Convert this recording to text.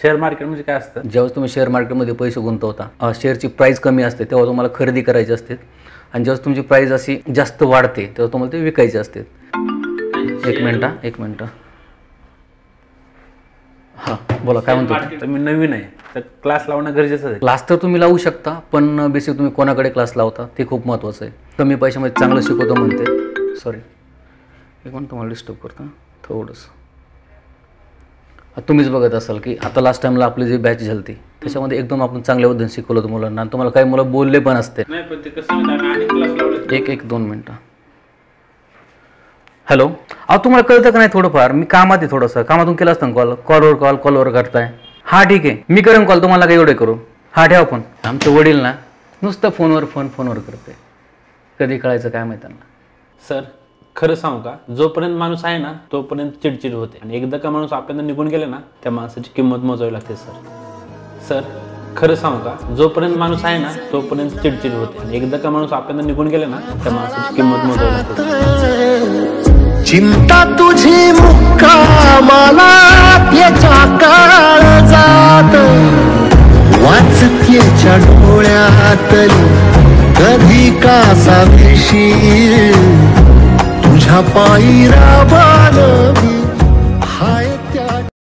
Share market म्हणजे काय असतं? जेव्हा तुम्ही शेअर मार्केटमध्ये पैसे गुंतवता, शेअरची प्राईस कमी असते तेव्हा तुम्हाला खरेदी करायची असते, आणि जेव्हा तुमची प्राईस अशी जास्त वाढते तेव्हा तुम्हाला ते विकायचे असते. एक मिनटं. हां बोला, काय म्हणतो? मी नवीन आहे तर क्लास लावणं गरजेचं आहे. क्लास तर तुम्ही लावू शकता, पण बेसिक तुम्ही कोणाकडे क्लास लावता ते खूप महत्त्वाचं आहे. कमी पैशामध्ये चांगलं शिकवतो म्हणते. सॉरी एक मिनिट, तुम्हाला डिस्टर्ब करतो थोडंसं. तुम्हीच बघत असाल की आता लास्ट टाइमला आपली जी बॅच झाली होती त्याच्यामध्ये एकदम आपण चांगल्या पद्धतीने शिकवलं होतं मुलांना, आणि तुम्हाला काही मुलं बोलले पण असते. एक 2 मिनटं. हॅलो, तुम्हाला कळतं का नाही थोडंफार? मी कामात आहे थोडंसं, कामातून केलं असतं कॉलवर करताय. हां ठीक आहे, मी करेन कॉल, तुम्हाला काही एवढे करू. हां ठेवा फोन. आमचे वडील ना नुसतं फोनवर करते, कधी कळायचं काय माहिती त्यांना. सर खरं सांगू का, जोपर्यंत माणूस आहे ना तोपर्यंत चिडचिड होते, आणि एकदा का माणूस आपल्याला निघून गेला ना त्या माणसाची किंमत मोजावी लागते. सर खरं सांगू का, जोपर्यंत माणूस आहे ना तोपर्यंत चिडचिड होते, आणि एकदा का माणूस आपल्याला निघून गेला ना त्या माणसाची किंमत मोजावी लागते. चिंता तुझी मुक्कामाला त्याच्या काळजात, वाचतेच्या डोळ्यातली कधी का साविशी तुझ्या पायी राबान